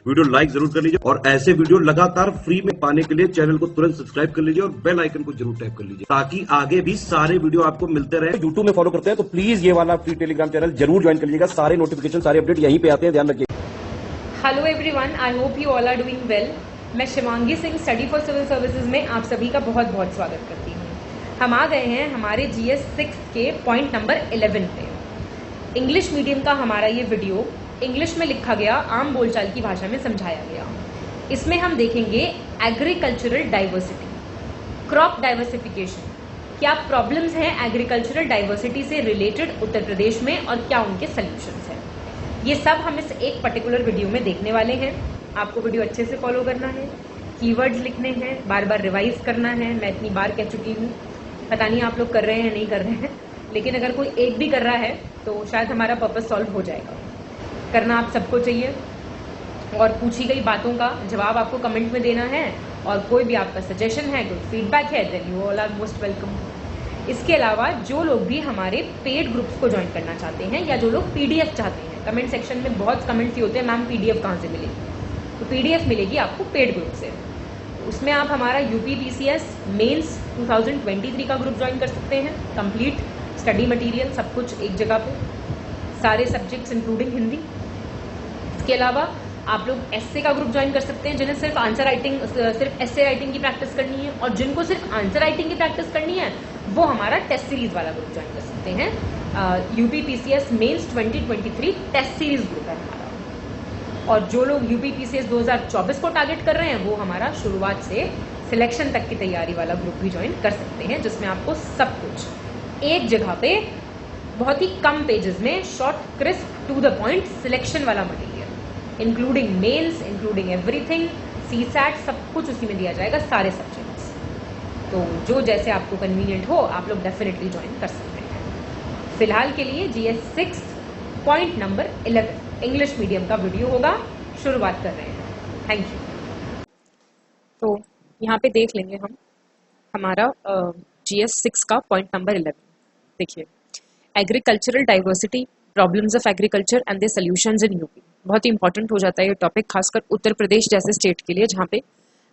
Video like जरूर कर लीजिए और ऐसे वीडियो लगातार फ्री में पाने के लिए चैनल को तुरंत सब्सक्राइब कर लीजिए और बेल आइकन को जरूर टैप कर लीजिए ताकि आगे भी सारे वीडियो आपको मिलते रहे। यूट्यूब में फॉलो करते हैं तो प्लीज ये वाला फ्री टेलीग्राम चैनल जरूर ज्वाइन कर लीजिएगा। सारे नोटिफिकेशन, सारे अपडेट यहीं पे आते हैं, ध्यान रखिए। Hello everyone, I hope you all are doing well. मैं Shivangi Singh study for civil services में आप सभी का बहुत बहुत स्वागत करती हूँ। हम आ गए हैं हमारे GS 6 के पॉइंट नंबर 11 पे। इंग्लिश मीडियम का हमारा ये वीडियो इंग्लिश में लिखा गया, आम बोलचाल की भाषा में समझाया गया। इसमें हम देखेंगे एग्रीकल्चरल डाइवर्सिटी, क्रॉप डाइवर्सिफिकेशन। क्या प्रॉब्लम्स हैं एग्रीकल्चरल डाइवर्सिटी से रिलेटेड उत्तर प्रदेश में और क्या उनके सल्यूशंस हैं, ये सब हम इस एक पर्टिकुलर वीडियो में देखने वाले हैं। आपको वीडियो अच्छे से फॉलो करना है, कीवर्ड्स लिखने हैं, बार बार रिवाइज करना है। मैं इतनी बार कह चुकी हूँ, पता नहीं आप लोग कर रहे हैं या नहीं कर रहे हैं, लेकिन अगर कोई एक भी कर रहा है तो शायद हमारा पर्पस सॉल्व हो जाएगा। करना आप सबको चाहिए और पूछी गई बातों का जवाब आपको कमेंट में देना है और कोई भी आपका सजेशन है, कोई फीडबैक है, then you all are most welcome. इसके अलावा जो लोग भी हमारे पेड ग्रुप्स को ज्वाइन करना चाहते हैं या जो लोग PDF चाहते हैं, कमेंट सेक्शन में बहुत कमेंट्स ही होते हैं, मैम PDF कहाँ से मिलेगी? तो PDF मिलेगी आपको पेड ग्रुप से। उसमें आप हमारा UP PCS मेंस 2023 का ग्रुप ज्वाइन कर सकते हैं। कंप्लीट स्टडी मटेरियल सब कुछ एक जगह पे, सारे सब्जेक्ट्स इंक्लूडिंग हिंदी। इसके अलावा आप लोग एस्से का ग्रुप ज्वाइन कर सकते हैं, जिन्हें सिर्फ आंसर राइटिंग, सिर्फ एस्से राइटिंग की प्रैक्टिस करनी है, और जिनको सिर्फ आंसर राइटिंग की प्रैक्टिस करनी है वो हमारा टेस्ट सीरीज वाला ग्रुप ज्वाइन कर सकते हैं। UP PCS mains 2023 test series group है हमारा। और जो लोग UP PCS 2024 को टारगेट कर रहे हैं वो हमारा शुरुआत से सिलेक्शन तक की तैयारी वाला ग्रुप भी ज्वाइन कर सकते हैं, जिसमें आपको सब कुछ एक जगह पे बहुत ही कम पेजेस में short, crisp, to the point selection वाला मटेरियल, इंक्लूडिंग मेल्स, इंक्लूडिंग एवरीथिंग, CSAT, सब कुछ उसी में दिया जाएगा, सारे सब्जेक्ट्स। तो जो जैसे आपको कन्वीनियंट हो आप लोग डेफिनेटली ज्वाइन कर सकते हैं। फिलहाल के लिए GS 6 point number 11 English medium का वीडियो होगा, शुरुआत कर रहे हैं। Thank you. तो यहाँ पे देख लेंगे हम हमारा GS 6 का पॉइंट नंबर 11। देखिए, agricultural diversity, problems of agriculture and the solutions in UP. बहुत ही इंपॉर्टेंट हो जाता है ये टॉपिक, खासकर उत्तर प्रदेश जैसे स्टेट के लिए, जहाँ पे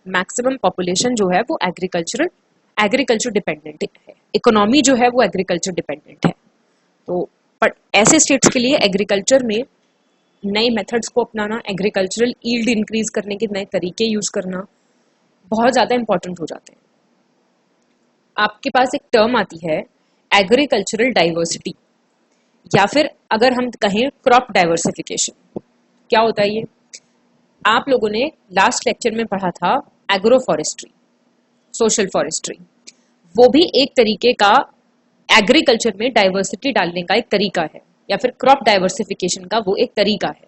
मैक्सिमम पॉपुलेशन जो है वो एग्रीकल्चर डिपेंडेंट है, इकोनॉमी जो है वो एग्रीकल्चर डिपेंडेंट है। तो पर ऐसे स्टेट्स के लिए एग्रीकल्चर में नए मेथड्स को अपनाना, एग्रीकल्चरल ईल्ड इंक्रीज करने के नए तरीके यूज करना बहुत ज़्यादा इंपॉर्टेंट हो जाते हैं। आपके पास एक टर्म आती है एग्रीकल्चरल डाइवर्सिटी, या फिर अगर हम कहें क्रॉप डाइवर्सिफिकेशन। क्या होता है ये? आप लोगों ने लास्ट लेक्चर में पढ़ा था एग्रो फॉरेस्ट्री, सोशल फॉरेस्ट्री। वो भी एक तरीके का एग्रीकल्चर में डाइवर्सिटी डालने का एक तरीका है, या फिर क्रॉप डाइवर्सिफिकेशन का वो एक तरीका है।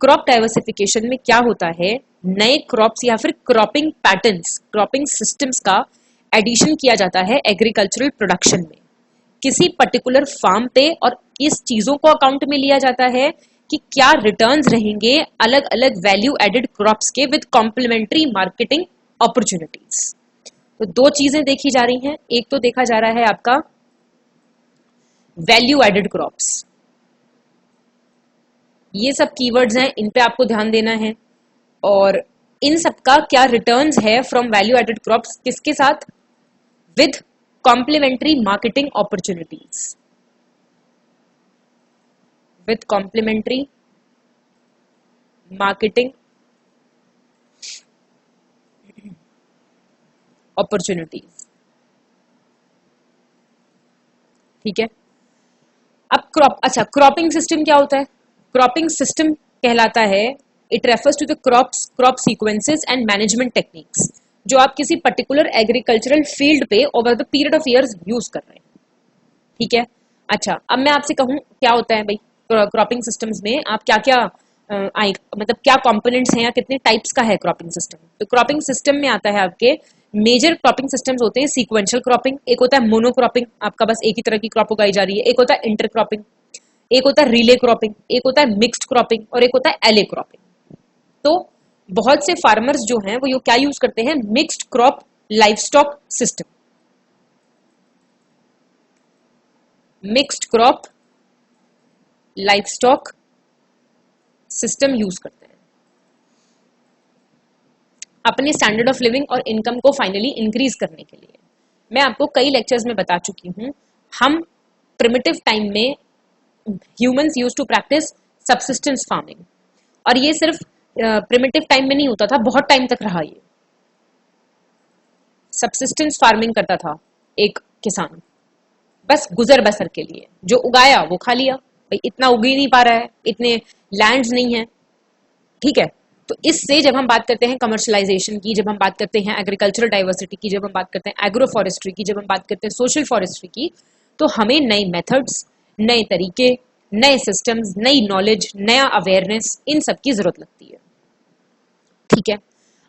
क्रॉप डाइवर्सिफिकेशन में क्या होता है, नए क्रॉप्स या फिर क्रॉपिंग पैटर्न्स, क्रॉपिंग सिस्टम्स का एडिशन किया जाता है एग्रीकल्चरल प्रोडक्शन में, किसी पर्टिकुलर फार्म पे, और इस चीजों को अकाउंट में लिया जाता है कि क्या रिटर्न्स रहेंगे अलग अलग वैल्यू एडेड क्रॉप्स के विद कॉम्प्लीमेंट्री मार्केटिंग अपॉर्चुनिटीज। तो दो चीजें देखी जा रही हैं, एक तो देखा जा रहा है आपका वैल्यू एडेड क्रॉप्स। ये सब कीवर्ड्स हैं, इन पे आपको ध्यान देना है, और इन सब का क्या रिटर्न्स है फ्रॉम वैल्यू एडेड क्रॉप्स, किसके साथ? With complementary marketing opportunities, with complementary marketing opportunities. ठीक है। अब क्रॉपिंग सिस्टम क्या होता है? क्रॉपिंग सिस्टम कहलाता है, it refers to the crop sequences and management techniques जो आप किसी पर्टिकुलर एग्रीकल्चरल फील्ड पे over the period of years use कर रहे हैं। ठीक है। अच्छा, अब मैं आपसे कहूं क्या होता है भाई क्रॉपिंग सिस्टम्स में, आप क्या क्या मतलब क्या कंपोनेंट्स हैं या कितने टाइप्स का है क्रॉपिंग सिस्टम? तो क्रॉपिंग सिस्टम में आता है आपके मेजर क्रॉपिंग सिस्टम्स होते हैं सीक्वेंशियल क्रॉपिंग, एक होता है मोनोक्रॉपिंग, आपका बस एक ही तरह की क्रॉप उगाई जा रही है, एक होता है इंटरक्रॉपिंग, एक होता है रिले क्रॉपिंग, एक होता है मिक्स्ड क्रॉपिंग, और एक होता है एले क्रॉपिंग। तो बहुत से फार्मर्स जो हैं वो क्या यूज करते हैं? Mixed crop livestock system, mixed crop livestock system use करते हैं। अपने स्टैंडर्ड ऑफ लिविंग और इनकम को फाइनली इंक्रीज करने के लिए। मैं आपको कई लेक्चर्स में बता चुकी हूँ, हम प्रिमिटिव टाइम में humans use to practice subsistence farming, और ये सिर्फ प्रिमिटिव टाइम में नहीं होता था, बहुत टाइम तक रहा। ये सबसिस्टेंस फार्मिंग करता था एक किसान, बस गुजर बसर के लिए, जो उगाया वो खा लिया। भाई इतना उग ही नहीं पा रहा है, इतने लैंड्स नहीं है, ठीक है। तो इससे जब हम बात करते हैं कमर्शलाइजेशन की, जब हम बात करते हैं एग्रीकल्चरल डाइवर्सिटी की, जब हम बात करते हैं एग्रो फॉरेस्ट्री की, जब हम बात करते हैं सोशल फॉरेस्ट्री की, तो हमें नए मेथड्स, नए तरीके, नए सिस्टम्स, नई नॉलेज, नया अवेयरनेस, इन सब की जरूरत लगती है, ठीक है।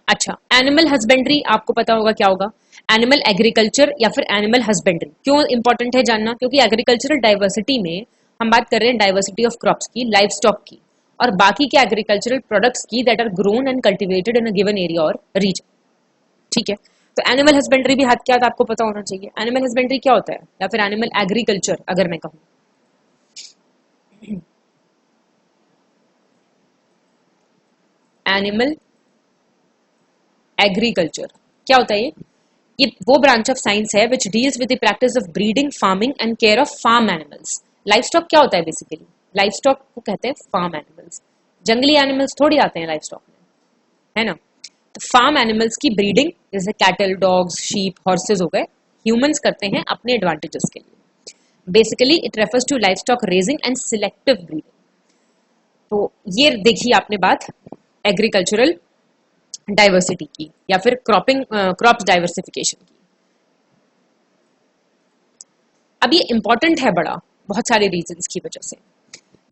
अच्छा, एनिमल हस्बेंड्री आपको पता होगा क्या होगा। एनिमल एग्रीकल्चर या फिर एनिमल हस्बेंड्री क्यों इंपॉर्टेंट है जानना, क्योंकि एग्रीकल्चरल डाइवर्सिटी में हम बात कर रहे हैं डाइवर्सिटी ऑफ क्रॉप्स की, लाइव स्टॉक की, और बाकी के एग्रीकल्चरल प्रोडक्ट्स की that are grown and cultivated in a given area और रीजन, ठीक है। तो एनिमल हस्बेंड्री भी हाथ क्या आपको पता होना चाहिए। एनिमल हस्बेंड्री क्या होता है, या फिर एनिमल एग्रीकल्चर अगर मैं कहूँ। एनिमल एग्रीकल्चर क्या होता है ये वो ब्रांच ऑफ साइंस है which deals with the practice of breeding, farming and care of farm animals. Life stock क्या होता है बेसिकली, लाइफ स्टॉक को कहते हैं फार्म एनिमल्स। जंगली एनिमल्स थोड़ी आते हैं लाइफ स्टॉक में, है ना। तो फार्म एनिमल्स की ब्रीडिंग, जैसे कैटल, डॉग्स, शीप, हॉर्सेज हो गए, ह्यूमंस करते हैं अपने एडवांटेजेस के लिए। Basically it refers to life stock raising and selective breeding. तो ये देखिए आपने बात एग्रीकल्चरल डाइवर्सिटी की या फिर क्रॉप डाइवर्सिफिकेशन की। अब ये इंपॉर्टेंट है बड़ा, बहुत सारे रीजंस की वजह से।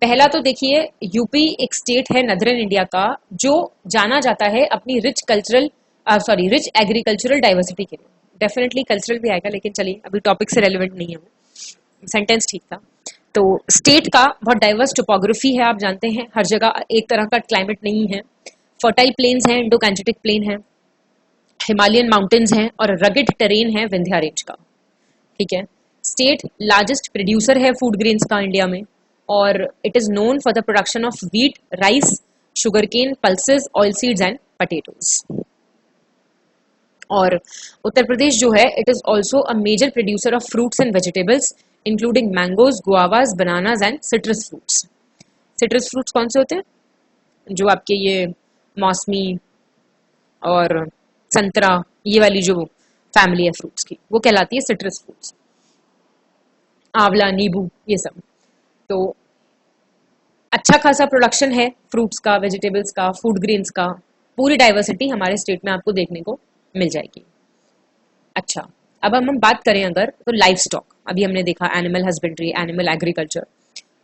पहला तो देखिए, यूपी एक स्टेट है नदरन इंडिया का जो जाना जाता है अपनी रिच एग्रीकल्चरल डाइवर्सिटी के लिए। डेफिनेटली कल्चरल भी आएगा, लेकिन चलिए अभी टॉपिक से रेलिवेंट नहीं है, वो सेंटेंस ठीक था। तो स्टेट का बहुत डाइवर्स टोपोग्राफी है, आप जानते हैं, हर जगह एक तरह का क्लाइमेट नहीं है। फर्टाइल प्लेन्स हैं, इंडो गैंजेटिक प्लेन है, हिमालयन माउंटेन्स हैं, और रगेड टेरेन है विंध्या रेंज का, ठीक है। स्टेट लार्जेस्ट प्रोड्यूसर है फूड ग्रेन्स का इंडिया में, और it is known for the production of wheat, rice, sugarcane, pulses, oil seeds and potatoes. और उत्तर प्रदेश जो है, it is also a major producer of fruits and vegetables including mangoes, guavas, bananas and citrus fruits. Citrus fruits कौन से होते हैं, जो आपके ये मौसमी और संतरा, ये वाली जो फैमिली है फ्रूट्स की, वो कहलाती है सिट्रस फ्रूट्स। आंवला, नींबू, ये सब। तो अच्छा खासा प्रोडक्शन है फ्रूट्स का, वेजिटेबल्स का, फूड ग्रेन्स का। पूरी डाइवर्सिटी हमारे स्टेट में आपको देखने को मिल जाएगी। अच्छा, अब हम बात करें अगर, तो लाइफ स्टॉक, अभी हमने देखा animal husbandry, animal agriculture.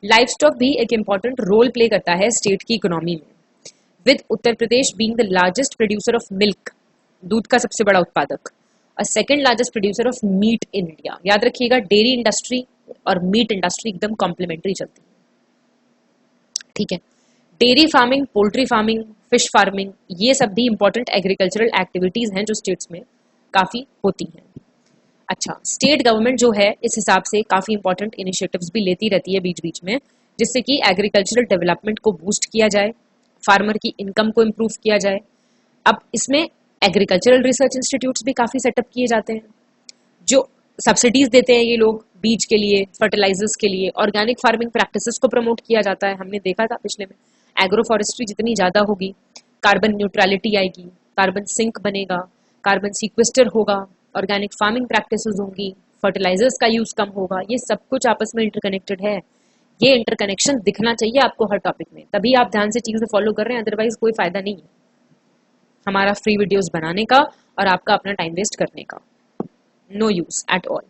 Life stock भी एक इंपॉर्टेंट रोल प्ले करता है स्टेट की इकोनॉमी में, with Uttar Pradesh being the largest producer of milk, दूध का सबसे बड़ा उत्पादक, और second largest producer of meat in India. याद रखिएगा, डेयरी इंडस्ट्री और मीट इंडस्ट्री एकदम कॉम्प्लीमेंट्री चलती है, ठीक है। Dairy farming, poultry farming, fish farming, ये सब भी इंपॉर्टेंट एग्रीकल्चरल एक्टिविटीज हैं जो स्टेट्स में काफी होती हैं। अच्छा, स्टेट गवर्नमेंट जो है इस हिसाब से काफी इंपॉर्टेंट इनिशिएटिव्स भी लेती रहती है बीच बीच में, जिससे कि एग्रीकल्चरल डेवलपमेंट को बूस्ट किया जाए, फार्मर की इनकम को इम्प्रूव किया जाए। अब इसमें एग्रीकल्चरल रिसर्च इंस्टीट्यूट्स भी काफी सेटअप किए जाते हैं, जो सब्सिडीज देते हैं ये लोग बीज के लिए, फर्टिलाइजर्स के लिए। ऑर्गेनिक फार्मिंग प्रैक्टिसेस को प्रमोट किया जाता है, हमने देखा था पिछले में। एग्रो फॉरेस्ट्री जितनी ज्यादा होगी, कार्बन न्यूट्रलिटी आएगी, कार्बन सिंक बनेगा, कार्बन सीक्वेस्टर होगा, ऑर्गेनिक फार्मिंग प्रैक्टिसेस होंगी, फर्टिलाइजर्स का यूज कम होगा। ये सब कुछ आपस में इंटरकनेक्टेड है। ये इंटरकनेक्शन दिखना चाहिए आपको हर टॉपिक में, तभी आप ध्यान से चीजें फॉलो कर रहे हैं, अदरवाइज कोई फायदा नहीं है हमारा फ्री वीडियोस बनाने का और आपका अपना टाइम वेस्ट करने का। No use at all.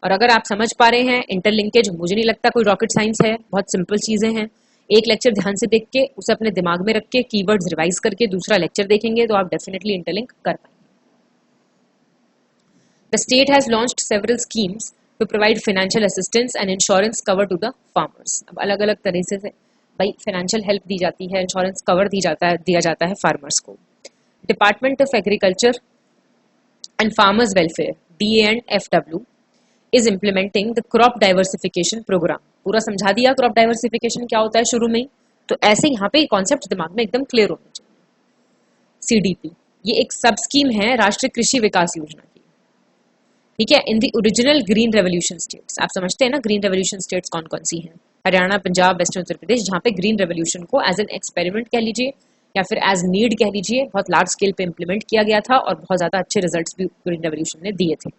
और अगर आप समझ पा रहे हैं इंटरलिंकेज, मुझे नहीं लगता कोई रॉकेट साइंस है, बहुत सिंपल चीजें हैं। एक लेक्चर ध्यान से देख के उसे अपने दिमाग में रख के कीवर्ड्स रिवाइज करके दूसरा लेक्चर देखेंगे तो आप डेफिनेटली इंटरलिंक कर पाएंगे। The state has launched several schemes to provide financial assistance and insurance cover to the farmers. अब अलग अलग तरीके से भाई फाइनेंशियल हेल्प दी जाती है, इंश्योरेंस कवर दिया जाता है फार्मर्स को। Department of agriculture and farmers welfare DA&FW is implementing the crop diversification program. पूरा समझा दिया क्रॉप डाइवर्सिफिकेशन क्या होता है शुरू में ही, तो ऐसे यहाँ पे कॉन्सेप्ट दिमाग में एकदम क्लियर होने चाहिए। CDP ये एक सब स्कीम है राष्ट्रीय कृषि विकास योजना की, ठीक है। In the original green revolution states, आप समझते हैं ना ग्रीन रेवोल्यूशन स्टेट्स कौन कौन सी हैं? हरियाणा, पंजाब, वेस्टर्न उत्तर प्रदेश, जहाँ पे ग्रीन रेवोल्यूशन को एज एन एक्सपेरिमेंट कह लीजिए या फिर एज नीड कह लीजिए, बहुत लार्ज स्केल पे इंप्लीमेंट किया गया था और बहुत ज्यादा अच्छे रिजल्ट्स भी ग्रीन रेवोल्यूशन ने दिए थे।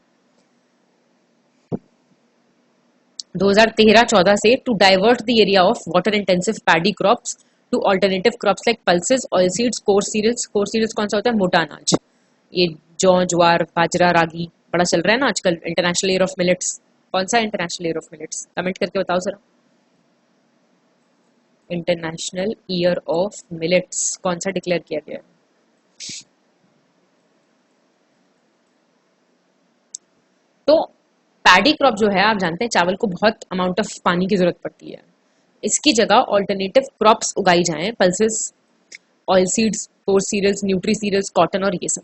2013-14 से to divert the area of water intensive paddy crops to alternative crops like pulses, oil seeds, coarse cereals. Coarse cereals कौन सा होता है? मोटा अनाज, ये जौ, ज्वार, बाजरा, रागी बड़ा चल रहा है ना आजकल। इंटरनेशनल ईयर ऑफ मिलेट्स, कौन सा international year of millets? Comment करके बताओ जरा। इंटरनेशनल ईयर ऑफ मिलेट्स कौन सा डिक्लेयर किया गया है? तो पैडी क्रॉप जो है, आप जानते हैं चावल को बहुत अमाउंट ऑफ पानी की जरूरत पड़ती है, इसकी जगह ऑल्टरनेटिव क्रॉप्स उगाई जाएं, pulses, oil seeds, coarse cereals, nutri cereals, cotton और ये सब।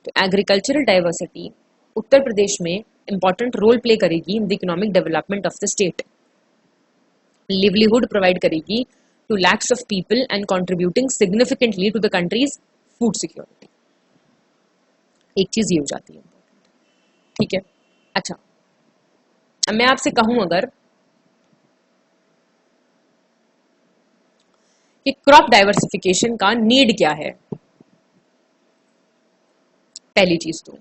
तो एग्रीकल्चरल डाइवर्सिटी उत्तर प्रदेश में इंपॉर्टेंट रोल प्ले करेगी in the economic development of the state, livelihood provide करेगी to lakhs of people and contributing significantly to the country's food security. एक चीज ये हो जाती है, ठीक है। अच्छा, अब मैं आपसे कहूं अगर कि क्रॉप डाइवर्सिफिकेशन का नीड क्या है, पहली चीज तो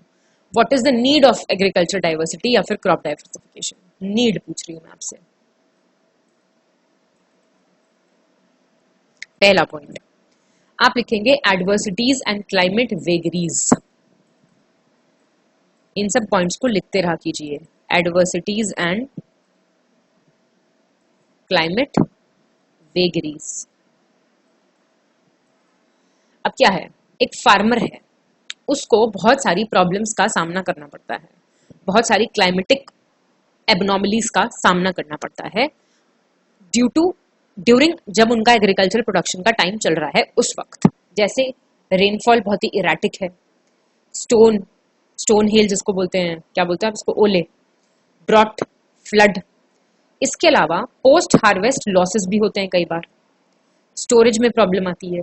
what is the need of agriculture diversity या फिर क्रॉप डाइवर्सिफिकेशन, नीड पूछ रही हूं मैं आपसे। पहला पॉइंट आप लिखेंगे एडवर्सिटीज एंड क्लाइमेट वेगरीज। इन सब पॉइंट्स को लिखते रहा कीजिए, एडवर्सिटीज एंड क्लाइमेट वेगरीज। अब क्या है, एक फार्मर है, उसको बहुत सारी प्रॉब्लम्स का सामना करना पड़ता है, बहुत सारी क्लाइमेटिक एबनॉमलीज का सामना करना पड़ता है ड्यूरिंग जब उनका एग्रीकल्चर प्रोडक्शन का टाइम चल रहा है उस वक्त। जैसे रेनफॉल बहुत ही इरेटिक है, स्टोन हेल जिसको बोलते हैं, क्या बोलते हैं आप इसको, ओले, ड्रॉट, फ्लड। इसके अलावा पोस्ट हार्वेस्ट लॉसेस भी होते हैं कई बार, स्टोरेज में प्रॉब्लम आती है,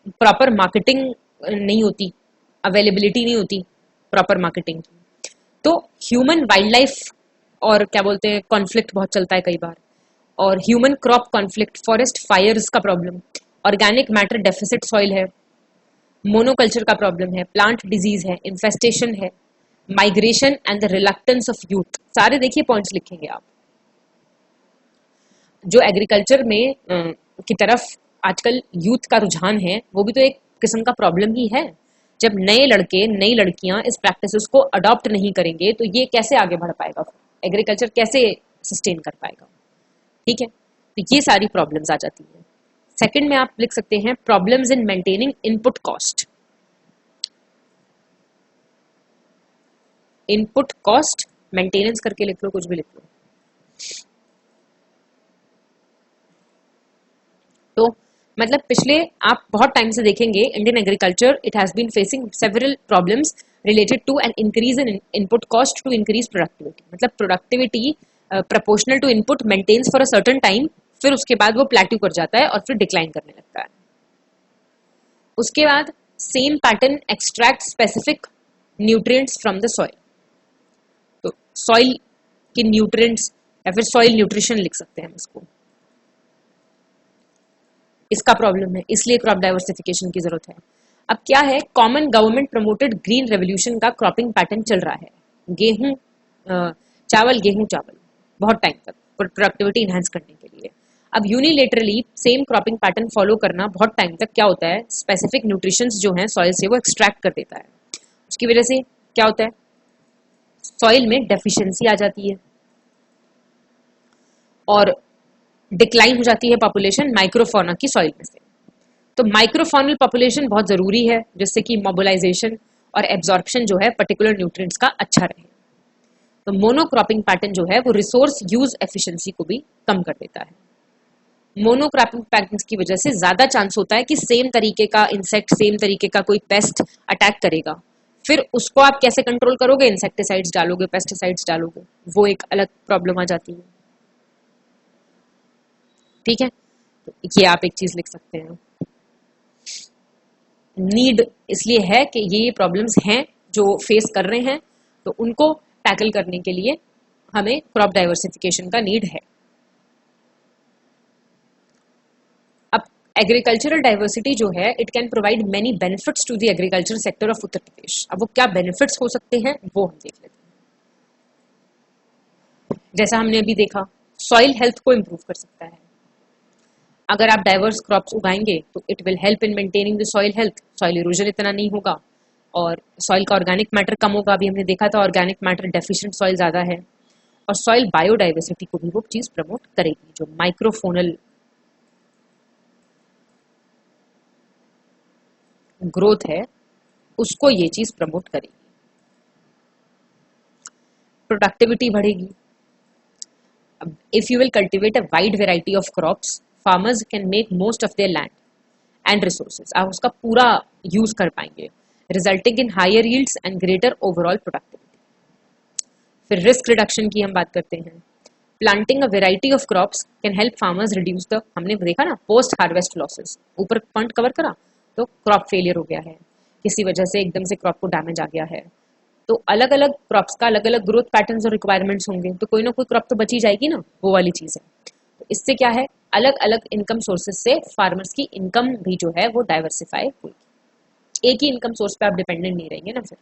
प्रॉपर मार्केटिंग नहीं होती, अवेलेबिलिटी नहीं होती प्रॉपर मार्केटिंग की। तो ह्यूमन वाइल्ड लाइफ और क्या बोलते हैं कॉन्फ्लिक्ट बहुत चलता है कई बार, और human crop conflict, forest fires का problem, organic matter deficit soil है, मोनोकल्चर का प्रॉब्लम है, प्लांट डिजीज है, इन्फेस्टेशन है, migration and the reluctance of youth. सारे देखिए पॉइंट्स लिखेंगे आप। जो एग्रीकल्चर में की तरफ आजकल यूथ का रुझान है, वो भी तो एक किस्म का प्रॉब्लम ही है। जब नए लड़के नई लड़कियां इस प्रैक्टिसेस को अडॉप्ट नहीं करेंगे तो ये कैसे आगे बढ़ पाएगा, एग्रीकल्चर कैसे सस्टेन कर पाएगा, ठीक है। तो ये सारी प्रॉब्लम्स आ जाती है। सेकंड में आप लिख सकते हैं problems in maintaining input cost. Input cost maintenance करके लिख लो, कुछ भी लिख लो। तो मतलब पिछले आप बहुत टाइम से देखेंगे Indian agriculture it has been facing several problems related to an increase in input cost to increase productivity. मतलब productivity proportional to input maintains for a certain time, फिर उसके बाद वो प्लेट्यू कर जाता है और फिर डिक्लाइन करने लगता है। उसके बाद same pattern extract specific nutrients from the soil. तो सॉइल के न्यूट्रिएंट्स या फिर सॉइल न्यूट्रिशन लिख सकते हैं हम इसको, इसका प्रॉब्लम है, इसलिए क्रॉप डाइवर्सिफिकेशन की जरूरत है। अब क्या है, common government promoted green revolution का क्रॉपिंग पैटर्न चल रहा है, गेहूं चावल, गेहूं चावल बहुत टाइम तक प्रोडक्टिविटी इनहांस करने के लिए। अब unilaterally same cropping pattern follow करना बहुत टाइम तक क्या होता है, स्पेसिफिक न्यूट्रिशंस जो हैं सॉइल से वो एक्सट्रैक्ट कर देता है। उसकी वजह से क्या होता है, सॉइल में डेफिशिएंसी आ जाती है और डिक्लाइन हो जाती है पॉपुलेशन माइक्रोफोना की सॉइल में से। तो माइक्रोफोनल पॉपुलेशन बहुत जरूरी है जिससे कि मोबिलाइजेशन और एब्जॉर्प्शन जो है पर्टिकुलर न्यूट्रिएंट्स का अच्छा रहे। तो मोनोक्रॉपिंग पैटर्न जो है वो रिसोर्स यूज एफिशिएंसी को भी कम कर देता है। मोनोक्रॉपिंग पैटर्न्स की वजह से ज्यादा चांस होता है कि सेम तरीके का इंसेक्ट, सेम तरीके का कोई पेस्ट अटैक करेगा, फिर उसको आप कैसे कंट्रोल करोगे, इंसेक्टिसाइड्स डालोगे, पेस्टिसाइड्स डालोगे, वो एक अलग प्रॉब्लम आ जाती है, ठीक है। तो ये आप एक चीज लिख सकते हैं। नीड इसलिए है कि ये प्रॉब्लम्स हैं जो फेस कर रहे हैं, तो उनको टैकल करने के लिए हमें क्रॉप डाइवर्सिफिकेशन का नीड है। अब एग्रीकल्चरल डाइवर्सिटी जो है, it can provide many benefits to the agriculture sector of Uttar Pradesh. अब वो क्या बेनिफिट्स हो सकते हैं वो हम देख लेते हैं। जैसा हमने अभी देखा, सॉइल हेल्थ को इम्प्रूव कर सकता है। अगर आप डाइवर्स क्रॉप्स उगाएंगे तो it will help in maintaining the soil health, soil erosion इतना नहीं होगा और सॉइल का ऑर्गेनिक मैटर कम होगा। अभी हमने देखा था ऑर्गेनिक मैटर डेफिशिएंट सॉइल ज्यादा है। और सॉइल बायोडाइवर्सिटी को भी वो चीज प्रमोट करेगी, जो माइक्रोफोनल ग्रोथ है उसको ये चीज प्रमोट करेगी। प्रोडक्टिविटी बढ़ेगी। If you will cultivate a wide variety of crops, farmers can make most of their land and resources. आप उसका पूरा यूज कर पाएंगे, resulting in higher yields and greater overall productivity. फिर रिस्क रिडक्शन की हम बात करते हैं। Planting a variety of crops can help farmers reduce the, हमने देखा ना, post harvest losses। ऊपर पॉइंट कवर करा तो क्रॉप फेलियर हो गया है, किसी वजह से एकदम से क्रॉप को डैमेज आ गया है, तो अलग अलग क्रॉप्स का अलग अलग ग्रोथ पैटर्न्स और रिक्वायरमेंट्स होंगे, तो कोई ना कोई क्रॉप तो बची जाएगी ना, वो वाली चीज है। तो इससे क्या है, अलग अलग इनकम सोर्सेज से फार्मर्स की इनकम भी जो है वो डाइवर्सिफाई होगी। एक ही इनकम सोर्स पे आप डिपेंडेंट नहीं रहेंगे ना। फिर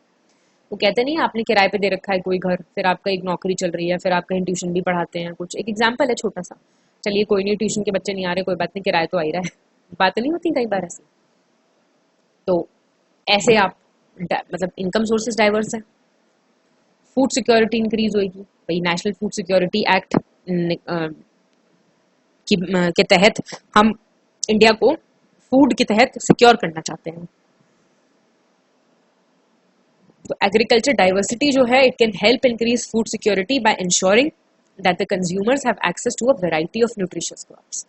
वो कहते नहीं, आपने किराए पे दे रखा है कोई घर, फिर आपका एक नौकरी चल रही है, फिर आप कहीं ट्यूशन भी पढ़ाते हैं। कुछ एक एग्जाम्पल है छोटा सा, चलिए कोई नहीं, ट्यूशन के बच्चे नहीं आ रहे, कोई बात नहीं, किराया तो आ ही रहा है, बात नहीं होती कई बार ऐसी। तो ऐसे आप मतलब इनकम सोर्सेज डाइवर्स है। फूड सिक्योरिटी इंक्रीज होगी भाई, नेशनल फूड सिक्योरिटी एक्ट के तहत हम इंडिया को फूड के तहत सिक्योर करना चाहते हैं। तो एग्रीकल्चर डाइवर्सिटी जो है, it can help increase food security by ensuring that the consumers have access to a variety of nutritious crops,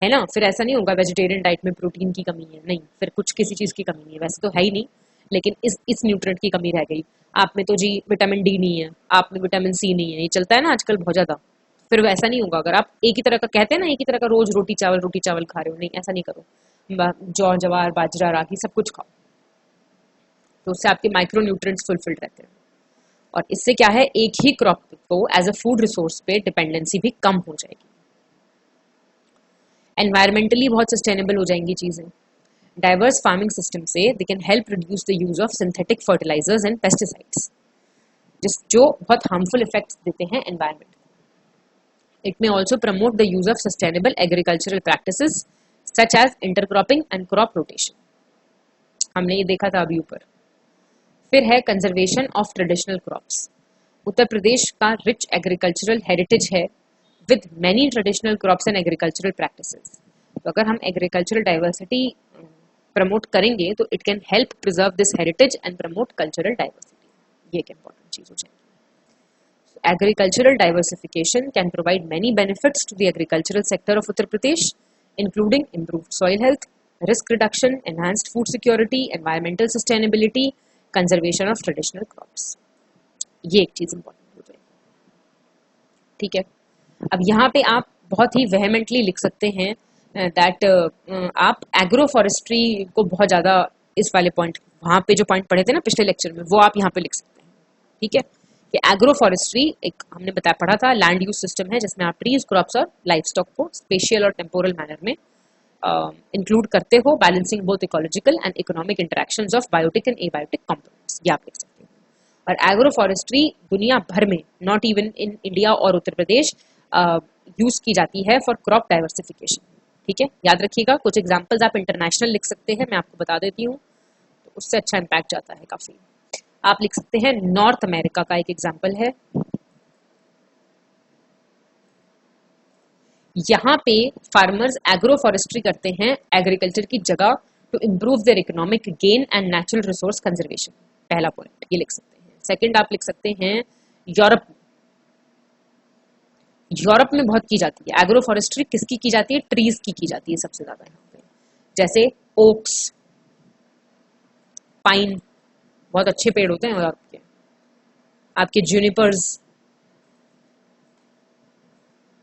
है ना। फिर ऐसा नहीं होगा वेजिटेरियन डाइट में प्रोटीन की कमी है, नहीं, फिर कुछ किसी चीज की कमी नहीं है, वैसे तो है ही नहीं, लेकिन इस न्यूट्रिएंट की कमी रह गई। आप में तो जी विटामिन डी नहीं है, आप में विटामिन सी नहीं है, ये चलता है ना आजकल बहुत ज्यादा। फिर वैसा नहीं होगा अगर आप एक ही तरह का, कहते हैं ना, एक ही तरह का रोज रोटी चावल खा रहे हो, नहीं ऐसा नहीं करो, जौ जवार बाजरा रागी सब कुछ खाओ, तो उससे आपके माइक्रो न्यूट्रिएंट्स फुलफिल्ड रहते हैं। और इससे क्या है, एक ही क्रॉप को एज अ फूड रिसोर्स पे डिपेंडेंसी भी कम हो जाएगी। एनवायरमेंटली बहुत सस्टेनेबल हो जाएंगी चीजें। डाइवर्स फार्मिंग सिस्टम से they can help reduce the use of synthetic fertilisers and pesticides, जो बहुत हार्मफुल इफेक्ट्स देते हैं environment. It may also promote the use of sustainable agricultural practices such as intercropping and crop rotation, हमने ये देखा था अभी ऊपर। फिर है conservation of traditional crops. Uttar Pradesh का रिच एग्रीकल्चरल हेरिटेज है with many traditional crops and agricultural practices. तो अगर हम एग्रीकल्चरल डाइवर्सिटी प्रमोट करेंगे तो it can help preserve this heritage and promote cultural diversity, ये एक इंपॉर्टेंट चीज हो जाएगी। Agricultural diversification can provide many benefits to the agricultural sector of Uttar Pradesh, including improved soil health, risk reduction, enhanced food security, environmental sustainability, conservation of traditional crops. ये एक चीज important हो जाएगी, ठीक है। अब यहाँ पे आप बहुत ही वेहेमेंटली लिख सकते हैं दैट आप एग्रो फॉरेस्ट्री को बहुत ज्यादा, इस वाले पॉइंट, वहां पे जो पॉइंट पढ़े थे ना पिछले लेक्चर में, वो आप यहाँ पे लिख सकते हैं, ठीक है। कि एग्रो फॉरेस्ट्री एक हमने बताया पढ़ा था लैंड यूज सिस्टम है, जिसमें आप ट्रीज, क्रॉप्स और लाइफ स्टॉक को स्पेशियल और टेम्पोरल मैनर में इंक्लूड करते हो, balancing both ecological and economic interactions of biotic and abiotic components, ये आप लिख सकते हैं। और एग्रो फॉरेस्ट्री दुनिया भर में, नॉट इवन इन इंडिया और उत्तर प्रदेश, यूज की जाती है फॉर क्रॉप डाइवर्सिफिकेशन, ठीक है। याद रखिएगा, कुछ एग्जांपल्स आप इंटरनेशनल लिख सकते हैं, मैं आपको बता देती हूँ, तो उससे अच्छा इम्पैक्ट जाता है काफी। आप लिख सकते हैं नॉर्थ अमेरिका का एक एग्जांपल है, यहाँ पे फार्मर्स एग्रो फॉरेस्ट्री करते हैं एग्रीकल्चर की जगह to improve their economic gain and natural resource conservation, पहला पॉइंट ये लिख सकते हैं। सेकंड आप लिख सकते हैं यूरोप में बहुत की जाती है एग्रो फॉरेस्ट्री, किसकी की जाती है, ट्रीज की जाती है सबसे ज्यादा यहाँ पे, जैसे ओक्स, पाइन, बहुत अच्छे पेड़ होते हैं आपके जूनिपर्स,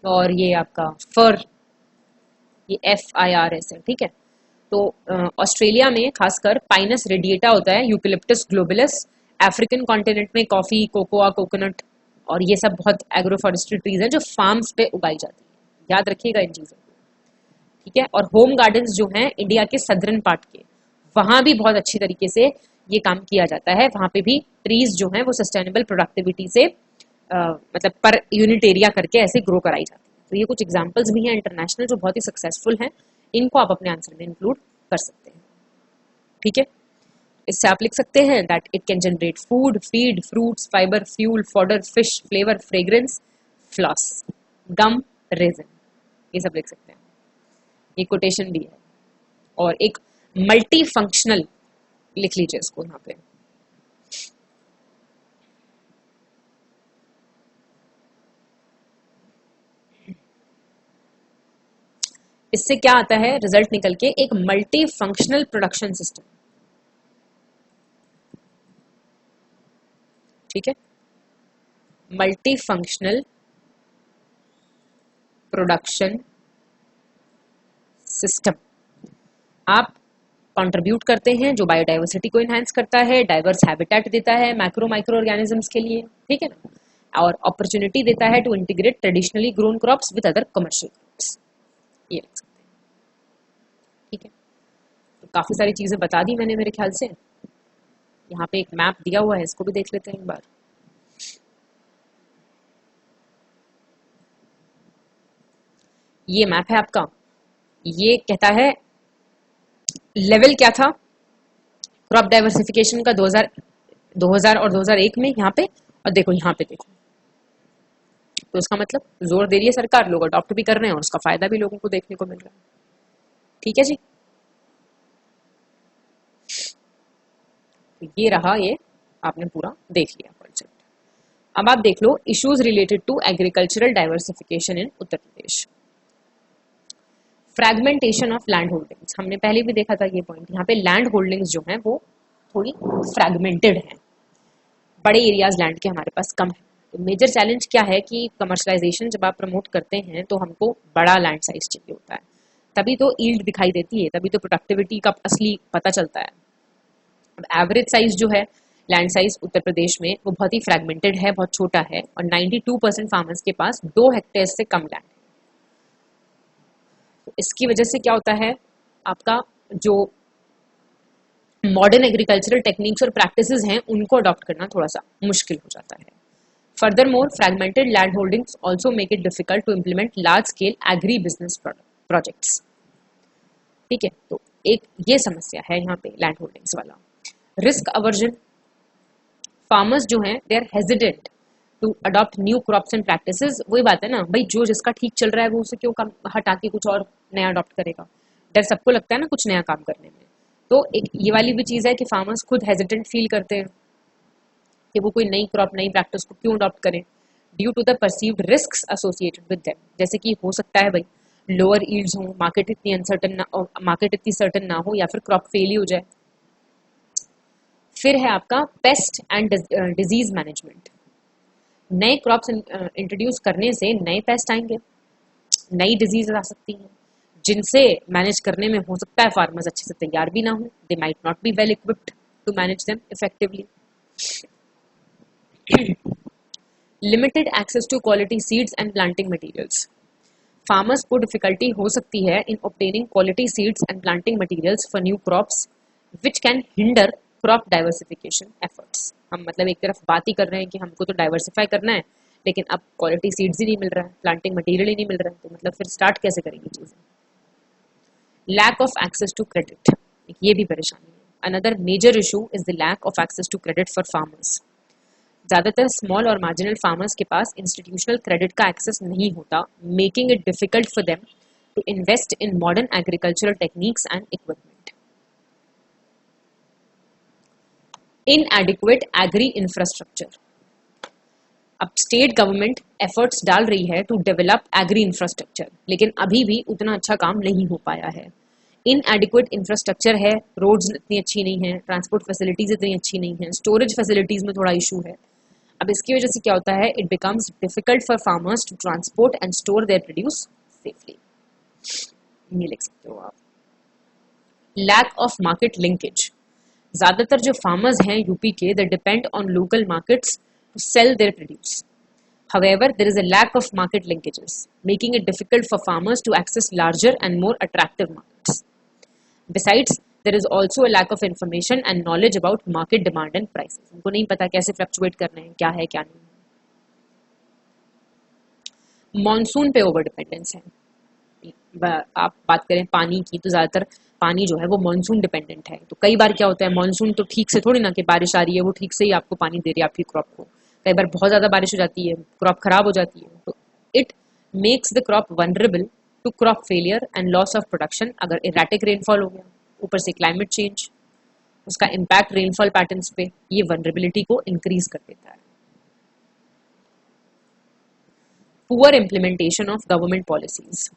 और ये आपका फर, ये FIRS है, ठीक है। तो ऑस्ट्रेलिया में खासकर पाइनस रेडिएटा होता है, यूकेलिप्टस ग्लोबुलस, अफ्रीकन कॉन्टिनेंट में कॉफी, कोकोआ, कोकोनट और ये सब बहुत एग्रोफॉरेस्ट्री ट्रीज है जो फार्म्स पे उगाई जाती है। याद रखिएगा इन चीजों को, ठीक है। और होम गार्डन्स जो हैं इंडिया के सदर्न पार्ट के, वहां भी बहुत अच्छी तरीके से ये काम किया जाता है। वहां पे भी ट्रीज जो हैं वो सस्टेनेबल प्रोडक्टिविटी से मतलब पर यूनिट एरिया करके ऐसे ग्रो कराई जाती है। तो ये कुछ एग्जांपल्स भी हैं इंटरनेशनल जो बहुत ही सक्सेसफुल हैं, इनको आप अपने आंसर में इंक्लूड कर सकते हैं, ठीक है। इससे आप लिख सकते हैं that it can generate food, feed, fruits, fibre, fuel, fodder, fish, flavour, fragrance, floss, gum, resin, ये सब लिख सकते हैं। ये कोटेशन भी है। और एक मल्टी फंक्शनल लिख लीजिए इसको यहाँ पे, इससे क्या आता है रिजल्ट निकल के, एक मल्टी फंक्शनल प्रोडक्शन सिस्टम, ठीक है। मल्टी फंक्शनल प्रोडक्शन सिस्टम आप कंट्रीब्यूट करते हैं जो बायोडाइवर्सिटी को एनहांस करता है, डाइवर्स हैबिटेट देता है मैक्रो माइक्रो ऑर्गेनिजम्स के लिए, ठीक है ना, और अपॉर्चुनिटी देता है to integrate traditionally grown crops with other commercial crops, ये लिख सकते हैं, ठीक है। तो काफी सारी चीजें बता दी मैंने मेरे ख्याल से। यहाँ पे एक मैप दिया हुआ है, इसको भी देख लेते हैं एक बार। ये मैप है आपका, ये कहता है लेवल क्या था क्रॉप डाइवर्सिफिकेशन का 2000 और 2001 में यहाँ पे, और देखो यहाँ पे देखो, तो इसका मतलब जोर दे रही है सरकार, लोग अडॉप्ट भी कर रहे हैं और उसका फायदा भी लोगों को देखने को मिल रहा है, ठीक है जी। तो ये रहा, ये आपने पूरा देख लिया कॉन्सेप्ट। अब आप देख लो issues related to agricultural diversification in Uttar Pradesh. Fragmentation of land holdings, हमने पहले भी देखा था ये पॉइंट। यहाँ पे लैंड होल्डिंग्स जो हैं वो थोड़ी फ्रैगमेंटेड हैं, बड़े एरियाज लैंड के हमारे पास कम है। तो मेजर चैलेंज क्या है कि कमर्शलाइजेशन जब आप प्रमोट करते हैं तो हमको बड़ा लैंड साइज चाहिए होता है, तभी तो यील्ड दिखाई देती है, तभी तो प्रोडक्टिविटी का असली पता चलता है। अब एवरेज साइज जो है लैंड साइज उत्तर प्रदेश में वो बहुत ही फ्रैगमेंटेड है, बहुत छोटा है, और 92% फार्मर्स के पास 2 हेक्टेयर से कम लैंड है। तो इसकी वजह से क्या होता है, आपका जो मॉडर्न एग्रीकल्चरल टेक्निक्स और प्रैक्टिसेस हैं उनको अडॉप्ट करना थोड़ा सा मुश्किल हो जाता है। Furthermore fragmented land holdings also make it difficult to implement large scale agri business projects, ठीक है। तो एक ये समस्या है यहाँ पे लैंड होल्डिंग्स वाला। रिस्क अवर्जन, फार्मर्स जो हैं they are hesitant to adopt new crops and practices. वही बात है ना भाई, जो जिसका ठीक चल रहा है वो उसे क्यों काम हटा के कुछ और नया अडॉप्ट करेगा। डर सबको लगता है ना कुछ नया काम करने में। तो एक ये वाली भी चीज़ है कि फार्मर्स खुद हेजिटेंट फील करते हैं कि वो कोई नई क्रॉप नई प्रैक्टिस को क्यों अडॉप्ट करें, due to the perceived risks associated with them. जैसे कि हो सकता है भाई लोअर यील्ड्स हो, मार्केट इतनी अनसर्टन ना, मार्केट इतनी सर्टन ना हो, या फिर क्रॉप फेल ही हो जाए। फिर है आपका पेस्ट एंड डिजीज मैनेजमेंट। नए क्रॉप्स इंट्रोड्यूस करने से नए पेस्ट आएंगे, नई डिजीज आ सकती हैं, जिनसे मैनेज करने में हो सकता है फार्मर्स अच्छे से तैयार भी ना हो, they might not be well equipped to manage them effectively. Limited access to quality seeds and planting materials, farmers को डिफिकल्टी हो सकती है in obtaining quality seeds and planting materials for new crops which can hinder crop diversification efforts. हम मतलब एक तरफ बात ही कर रहे हैं कि हमको तो डाइवर्सिफाई करना है, लेकिन अब क्वालिटी सीड्स ही नहीं मिल रहा है, प्लांटिंग मटेरियल ही नहीं मिल रहा है, तो मतलब फिर स्टार्ट कैसे करेंगे चीजें। Lack of access to credit, ये भी परेशानी है। Another major issue is the lack of access to credit for farmers. ज्यादातर स्मॉल और मार्जिनल फार्मर्स के पास इंस्टीट्यूशनल क्रेडिट का एक्सेस नहीं होता, making it difficult for them to invest in modern agricultural techniques and equipment. Inadequate agri infrastructure, अब state government efforts डाल रही है टू डेवलप एग्री इंफ्रास्ट्रक्चर, लेकिन अभी भी उतना अच्छा काम नहीं हो पाया है। इनएडिक्वेट इंफ्रास्ट्रक्चर है, रोड्स इतनी अच्छी नहीं है, ट्रांसपोर्ट फैसिलिटीज इतनी अच्छी नहीं है, स्टोरेज फैसिलिटीज में थोड़ा इशू है। अब इसकी वजह से क्या होता है, it becomes difficult for farmers to transport and store their produce safely. ये लिख सकते हो आप। लैक ऑफ मार्केट लिंकेज, ज्यादातर जो फार्मर्स हैं यूपी के, they depend on local markets to sell their produce. However, there is a lack of market linkages, making it difficult for farmers to access larger and more attractive markets. Besides, there is also a lack of information and knowledge about market demand and prices. उनको नहीं पता कैसे fluctuate करने हैं, क्या है क्या नहीं. मॉनसून पे ओवर डिपेंडेंस है. आप बात करें पानी की, तो ज़्यादातर पानी जो है वो मॉनसून डिपेंडेंट है. तो कई बार क्या होता है, मॉनसून तो ठीक से थोड़ी ना कि बारिश आ रही है वो ठीक से ही आपको पानी दे रही है आपकी क्रॉप को. कई बार बहुत ज़्यादा बारिश हो जाती है, क्रॉप खराब हो जाती है. तो it makes the crop vulnerable to crop failure and loss of production. अगर इरेटिक रेनफॉल हो गया, ऊपर से क्लाइमेट चेंज, उसका इम्पैक्ट रेनफॉल पैटर्न्स पे, ये वनरेबिलिटी को इंक्रीज कर देता है. Poor implementation of government policies.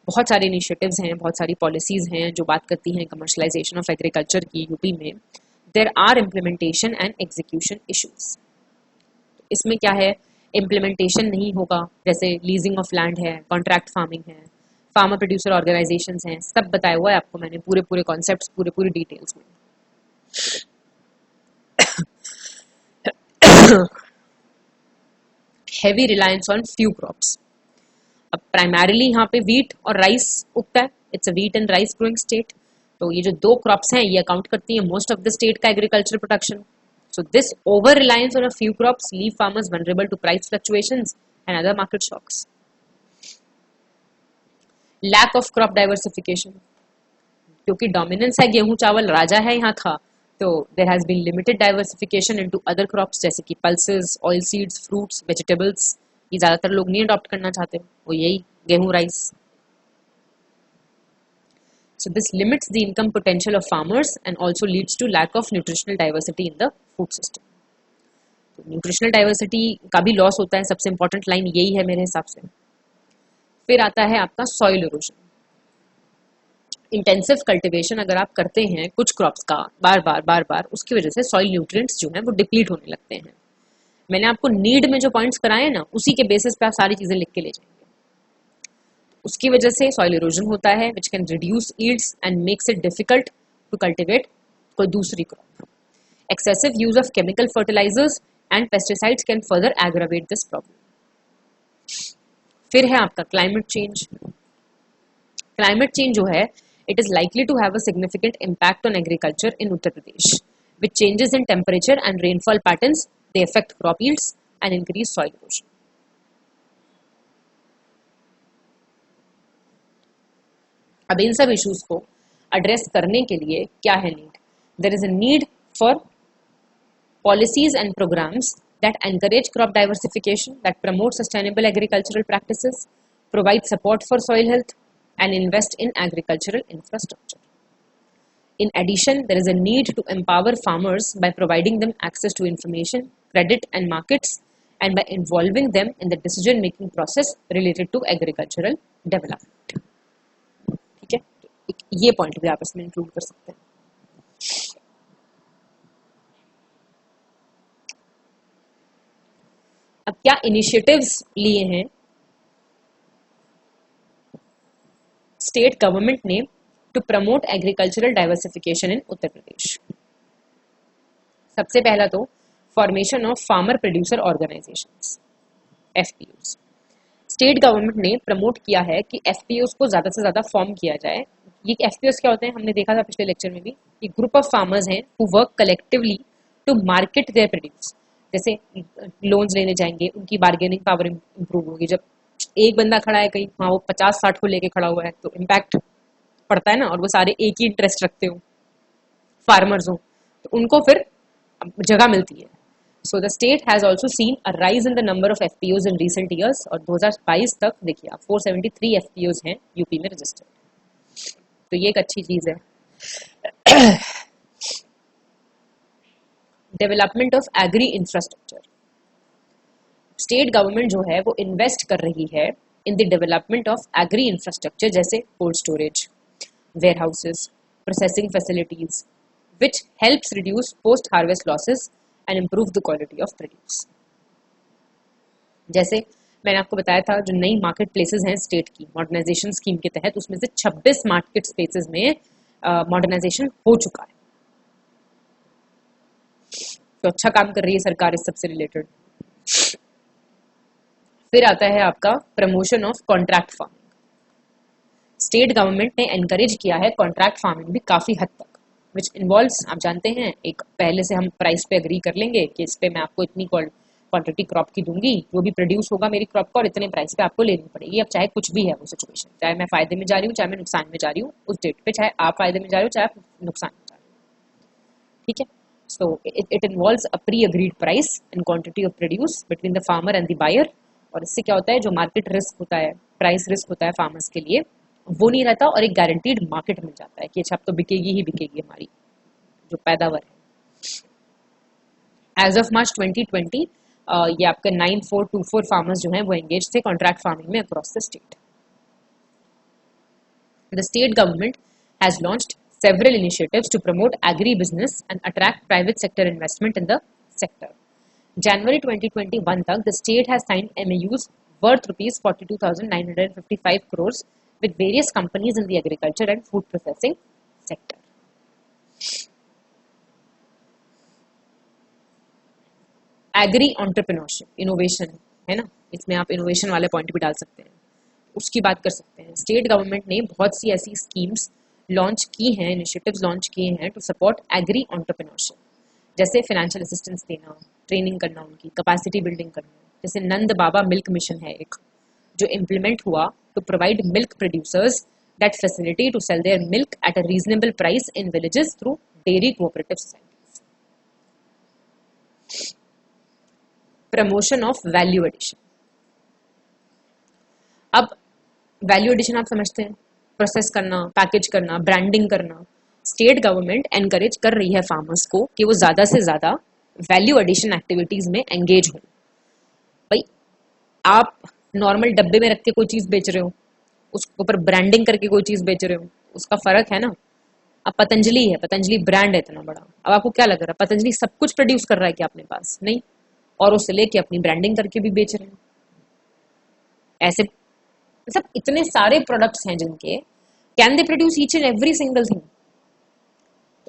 बहुत सारे इनिशिएटिव्स हैं, बहुत सारी पॉलिसीज हैं जो बात करती हैं कमर्शलाइजेशन ऑफ एग्रीकल्चर की यूपी में. There are implementation and execution issues. इसमें क्या है, इम्प्लीमेंटेशन नहीं होगा, जैसे लीजिंग ऑफ लैंड है, कॉन्ट्रैक्ट फार्मिंग है, फार्मर प्रोड्यूसर ऑर्गेनाइजेशंस हैं, सब बताया हुआ है आपको मैंने पूरे कॉन्सेप्ट्स पूरे डिटेल्स में. Heavy reliance on few crops. अब प्राइमरीली यहाँ पे वीट और राइस उगता है. It's a wheat and rice growing state. तो ये जो दो क्रॉप्स हैं ये अकाउंट करती है मोस्ट ऑफ द स्टेट का agriculture production. So this over-reliance on a few crops leave farmers vulnerable to price fluctuations and other market shocks. Lack of crop diversification. क्योंकि dominance है गेहूं चावल, राजा है यहाँ था, तो there has been limited diversification into other crops जैसे कि pulses, oilseeds, fruits, vegetables. ये ज़्यादातर लोग नहीं अडॉप्ट करना चाहते, वो यही गेहूं rice. So this limits the income potential of farmers and also leads to lack of nutritional diversity in the food system. तो न्यूट्रिशनल डाइवर्सिटी का भी लॉस होता है. सबसे इंपॉर्टेंट लाइन यही है मेरे हिसाब से. फिर आता है आपका सॉइल इरोजन. इंटेंसिव कल्टीवेशन अगर आप करते हैं कुछ क्रॉप्स का बार बार, उसकी वजह से सॉइल न्यूट्रिएंट्स जो हैं वो डिप्लीट होने लगते हैं. मैंने आपको नीड में जो पॉइंट्स कराए ना, उसी के बेसिस पे आप सारी चीजें लिख के ले जाएंगे. उसकी वजह से सॉइल इरोजन होता है which can reduce yields and makes it difficult to cultivate कोई दूसरी crop. Excessive use of chemical fertilisers and pesticides can further aggravate this problem. फिर है आपका क्लाइमेट चेंज. क्लाइमेट चेंज जो है it is likely to have a significant impact on agriculture in Uttar Pradesh. With changes in temperature and rainfall patterns they affect crop yields and increase soil erosion. अब इन सब issues को address करने के लिए क्या है need? There is a need for policies and programs that encourage crop diversification, that promote sustainable agricultural practices, provide support for soil health, and invest in agricultural infrastructure. In addition, there is a need to empower farmers by providing them access to information, credit, and markets, and by involving them in the decision-making process related to agricultural development. ठीक है, ये point भी आप इसमें include कर सकते हैं. अब क्या इनिशिएटिव्स लिए हैं स्टेट गवर्नमेंट ने to promote agricultural diversification in Uttar Pradesh? सबसे पहला तो formation of farmer producer organisations, FPOs. State government ने प्रमोट किया है कि एफपीओस को ज्यादा से ज्यादा फॉर्म किया जाए. ये एफपीओस क्या होते हैं, हमने देखा था पिछले लेक्चर में भी. ये ग्रुप ऑफ फार्मर्स हैं who work collectively to market their produce. जैसे लोन्स लेने जाएंगे, उनकी बार्गेनिंग पावर इंप्रूव होगी. जब एक बंदा खड़ा है कहीं, हाँ वो 50-60 को लेके खड़ा हुआ है, तो इम्पैक्ट पड़ता है ना. और वो सारे एक ही इंटरेस्ट रखते हो, फार्मर्स हो, तो उनको फिर जगह मिलती है. So the state has also seen a rise in the number of FPOs in recent years. और 2022 तक देखिए आप 473 एफपीओज हैं यूपी में रजिस्टर्ड. तो ये एक अच्छी चीज है. Development of agri infrastructure. State government जो है वो इन्वेस्ट कर रही है in the development of agri infrastructure, जैसे cold storage, warehouses, processing facilities, which helps reduce post harvest losses and improve the quality of produce. जैसे मैंने आपको बताया था जो नई मार्केट प्लेसेस हैं स्टेट की मॉडर्नाइजेशन स्कीम के तहत, उसमें से 26 मार्केट स्पेसेस में मॉडर्नाइजेशन हो चुका है। तो अच्छा काम कर रही है सरकार इस सबसे रिलेटेड। फिर आता है आपका promotion of contract farming. State government ने एनकरेज किया है कॉन्ट्रैक्ट फार्मिंग भी काफी हद तक, विच इन्वॉल्व्स, आप जानते हैं, एक पहले से हम प्राइस पे अग्री कर लेंगे कि इस पे मैं आपको इतनी क्वांटिटी क्रॉप की दूंगी, जो भी प्रोड्यूस होगा मेरी क्रॉप का, और इतने प्राइस पे आपको लेनी पड़ेगी। अब चाहे कुछ भी है वो सिचुएशन, चाहे मैं फायदे में जा रही हूँ चाहे मैं नुकसान में जा रही हूँ उस डेट पे, चाहे आप फायदे में जा रहे हो चाहे आप नुकसान में जा रहे हो, ठीक है। So it involves a pre agreed price and quantity of produce between the farmer and the buyer. और इससे क्या होता है, जो मार्केट रिस्क होता है, प्राइस रिस्क होता है फार्मर्स के लिए, वो नहीं रहता और एक गारंटीड मार्केट मिल जाता है कि अच्छा अब तो बिकेगी ही बिकेगी हमारी जो पैदावार है। एज ऑफ मार्च 2020 ये आपका 9424 फार्मर्स जो हैं वो एंगेज थे कॉन्ट्रैक्ट फार्मिंग में across the state. The state government has launched several initiatives to promote agri-business and attract private sector investment in the sector. January 2021 तक the state has signed MOUs worth rupees 42,955 crores with various companies in the agriculture and food processing sector. Agri entrepreneurship, innovation है ना, इसमें आप innovation वाले point भी डाल सकते हैं, उसकी बात कर सकते हैं। स्टेट गवर्नमेंट ने बहुत सी ऐसी स्कीम्स लॉन्च की हैं, इनिशिएटिव्स लॉन्च किए हैं टू सपोर्ट एग्री एंटरप्रेन्योरशिप, जैसे फाइनेंशियल असिस्टेंस देना, ट्रेनिंग करना, उनकी कैपेसिटी बिल्डिंग करना। जैसे नंद बाबा मिल्क मिशन है एक, जो इम्प्लीमेंट हुआ to provide milk producers that facility to sell their milk at a reasonable price in villages through dairy cooperative societies. Promotion of value addition. अब वैल्यू एडिशन आप समझते हैं, प्रोसेस करना, पैकेज करना, ब्रांडिंग करना। स्टेट गवर्नमेंट एनकरेज कर रही है फार्मर्स को कि वो ज्यादा से ज्यादा वैल्यू एडिशन एक्टिविटीज में एंगेज हो। भाई आप नॉर्मल डब्बे में रख के कोई चीज बेच रहे हो, उसके ऊपर ब्रांडिंग करके कोई चीज बेच रहे हो, उसका फर्क है ना। अब पतंजलि है, पतंजलि ब्रांड है इतना बड़ा, अब आपको क्या लग रहा है पतंजलि सब कुछ प्रोड्यूस कर रहा है क्या अपने पास? नहीं, और उससे लेके अपनी ब्रांडिंग करके भी बेच रहे हैं। ऐसे सब इतने सारे प्रोडक्ट्स हैं जिनके can they produce each and every single thing.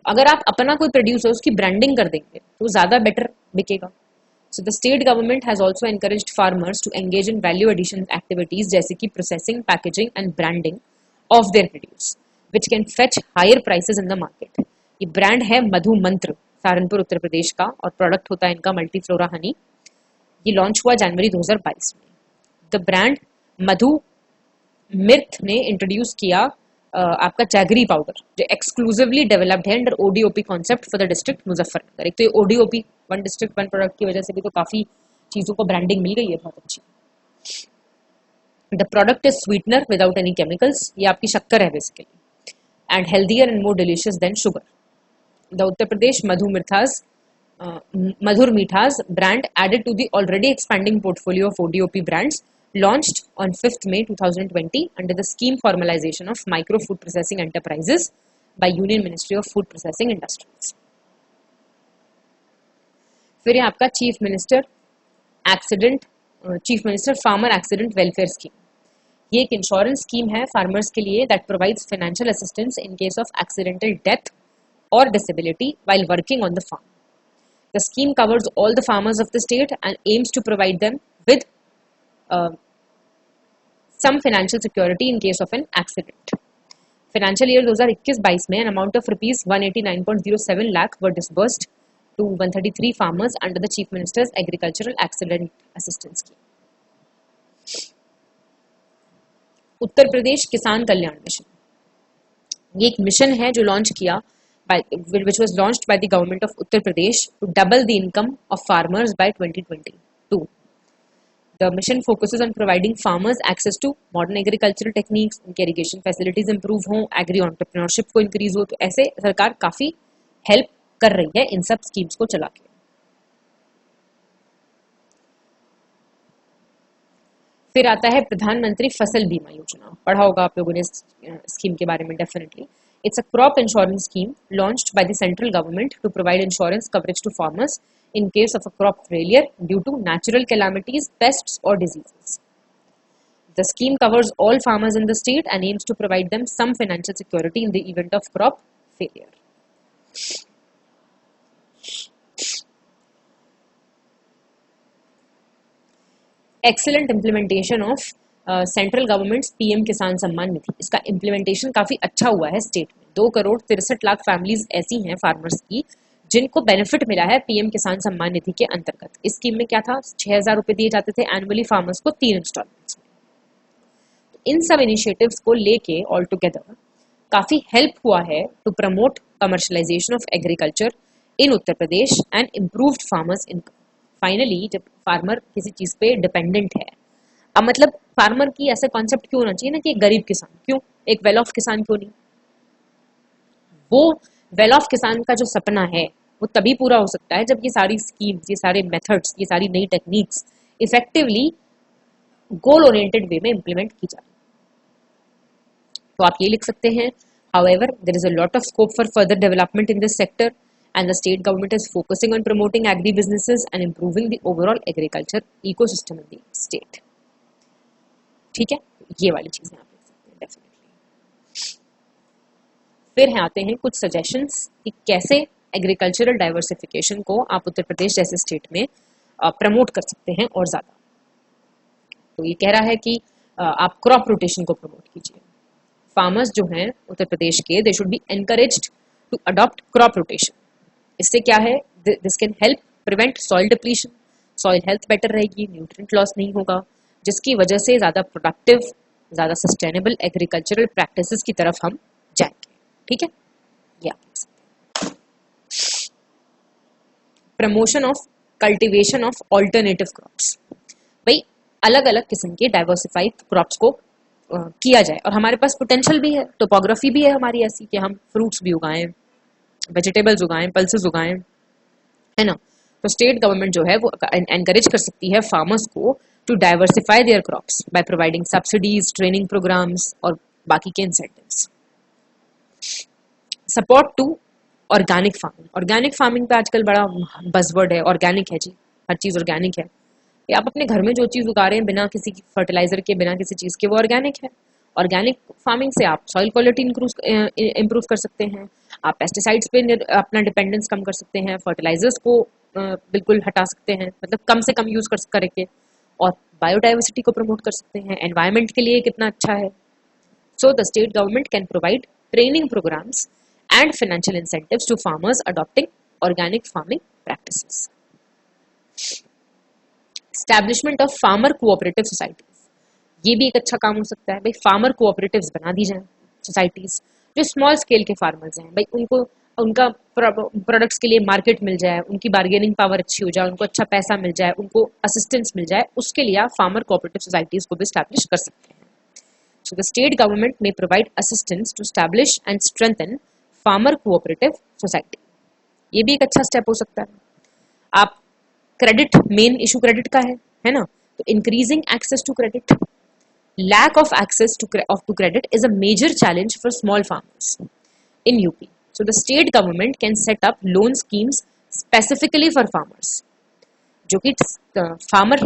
अगर आप अपना कोई प्रोड्यूसर उसकी ब्रांडिंग कर देंगे तो ज्यादा बेटर बिकेगा। So the state government has also encouraged farmers to engage in value addition activities जैसे कि processing, packaging and branding of their produce which can fetch higher prices in the market. ये brand है मधु मंत्र, सहारनपुर उत्तर प्रदेश का, और product होता है इनका मल्टीफ्लोरा हनी। ये लॉन्च हुआ जनवरी 2022 में। द ब्रांड मधु मिर्थ ने इंट्रोड्यूस किया आपका जैगरी पाउडर, जो एक्सक्लूसिवली डेवलप्ड है under ODOP concept for the district Muzaffarnagar. एक तो ये ODOP, one district one product की वजह से भी तो काफी चीजों को ब्रांडिंग मिल गई है बहुत अच्छी। The product is sweetener without any chemicals, ये आपकी शक्कर है basically, and healthier and more delicious than sugar. The Uttar Pradesh Madhur Mithas brand added to the already expanding portfolio of ODOP brands launched on 5th May 2020 under the scheme formalization of micro food processing enterprises by Union Ministry of Food Processing Industries. फिर ये आपका chief minister farmer accident welfare scheme. ये एक insurance scheme है farmers के लिए that provides financial assistance in case of accidental death or disability while working on the farm. The scheme covers all the farmers of the state and aims to provide them with some financial security in case of an accident. Financial year 2021-22 में an amount of rupees 189.07 lakh were disbursed to 133 farmers under the Chief Minister's Agricultural Accident Assistance Scheme. Uttar Pradesh किसान कल्याण mission, ये एक mission है जो launch किया which was launched by the government of Uttar Pradesh to double the income of farmers by 2022. The mission focuses on providing farmers access to modern agricultural techniques, उनके irrigation facilities improve हों, agri entrepreneurship को increase हो। तो ऐसे सरकार काफी help कर रही है इन सब schemes को चला के। फिर आता है प्रधानमंत्री फसल बीमा योजना, पढ़ा होगा आप लोगों ने इस स्कीम के बारे में definitely. It's a crop insurance scheme launched by the central government to provide insurance coverage to farmers in case of a crop failure due to natural calamities, pests or diseases. The scheme covers all farmers in the state and aims to provide them some financial security in the event of crop failure. Excellent implementation of central government PM किसान सम्मान निधि. इसका implementation काफी अच्छा हुआ है state में. 2,63,00,000 families ऐसी हैं farmers की जिनको बेनिफिट मिला है पीएम किसान सम्मान निधि के अंतर्गत. इस स्कीम में क्या था, 6,000 रुपए दिए जाते थे एनुअली फार्मर्स को 3 इंस्टॉलमेंट्स में. इन सब इनिशिएटिव्स को लेके ऑल टुगेदर काफी हेल्प हुआ है to promote commercialisation of agriculture in Uttar Pradesh and improved farmers income. Finally जब फार्मर किसी चीज पे डिपेंडेंट है, अब मतलब फार्मर की ऐसा कॉन्सेप्ट क्यों होना चाहिए ना कि एक गरीब किसान, क्यों एक वेल ऑफ किसान क्यों नहीं. वो वेल ऑफ किसान का जो सपना है वो तभी पूरा हो सकता है जब ये सारी स्कीम्स, ये सारे मेथड्स, ये सारी नई टेक्निक्स इफेक्टिवली गोल ओरिएंटेड वे में इंप्लीमेंट की जाए. तो आप ये लिख सकते हैं, however there is a lot of scope for further development in this sector and the state government is focusing on promoting agri businesses and improving the overall agriculture ecosystem in the state. ठीक है, ये वाली चीजें आप लिख सकते हैं definitely. फिर हैं आते हैं कुछ सजेशंस कि कैसे एग्रीकल्चरल डाइवर्सिफिकेशन को आप उत्तर प्रदेश जैसे स्टेट में प्रमोट कर सकते हैं और ज्यादा. तो ये कह रहा है कि आप क्रॉप रोटेशन को प्रमोट कीजिए. फार्मर्स जो हैं उत्तर प्रदेश के, they should be encouraged to adopt crop rotation. इससे क्या है, this can help prevent soil depletion, soil health better रहेगी, न्यूट्रिएंट लॉस नहीं होगा, जिसकी वजह से ज्यादा प्रोडक्टिव, ज्यादा सस्टेनेबल एग्रीकल्चरल प्रैक्टिसेस की तरफ हम जाएंगे. ठीक है, ये आप देख सकते हैं. Promotion of cultivation of alternative crops. भाई अलग अलग किस्म के डाइवर्सिफाइड क्रॉप्स को किया जाए, और हमारे पास पोटेंशियल भी है, टोपोग्राफी भी है हमारी ऐसी कि हम फ्रूट्स भी उगाएं, वेजिटेबल्स उगाएं, पल्सेस उगाएं, है ना. तो स्टेट गवर्नमेंट जो है वो एनकरेज कर सकती है फार्मर्स को to diversify their crops by providing subsidies, training programmes और बाकी के incentives. Support to organic farming. Organic farming पे आजकल बड़ा बज़वर्ड है, ऑर्गेनिक है जी, हर चीज ऑर्गेनिक है. आप अपने घर में जो चीज उगा रहे हैं बिना किसी फर्टिलाइजर के, बिना किसी चीज के, वो ऑर्गेनिक है. ऑर्गेनिक फार्मिंग से आप सॉइल क्वालिटी इंप्रूव कर सकते हैं, आप पेस्टिसाइड्स पे अपना डिपेंडेंस कम कर सकते हैं, फर्टिलाइजर्स को बिल्कुल हटा सकते हैं, मतलब कम से कम यूज कर करके, और बायोडाइवर्सिटी को प्रमोट कर सकते हैं. एनवायरमेंट के लिए कितना अच्छा है. So the state government can provide training programmes and financial incentives to farmers adopting organic farming practices. Establishment of farmer cooperative societies. ये भी एक अच्छा काम हो सकता है. भाई फार्मर कोऑपरेटिव्स बना दी जाए सोसाइटीज, जो स्मॉल स्केल के फार्मर्स हैं, भाई उनको उनका प्रोडक्ट्स के लिए मार्केट मिल जाए, उनकी बार्गेनिंग पावर अच्छी हो जाए, उनको अच्छा पैसा मिल जाए, उनको असिस्टेंस मिल जाए, उसके लिए आप फार्मर कोऑपरेटिव सोसाइटीज को भी स्टैब्लिश कर सकते हैं. So the state government may provide assistance to establish and strengthen farmer cooperative society. ये भी एक अच्छा स्टेप हो सकता है. आप क्रेडिट, मेन इशू क्रेडिट का है ना, तो increasing access to credit. Lack of access to credit is a major challenge for small farmers in UP. So the state government can set up loan schemes specifically for farmers, जो कि farmer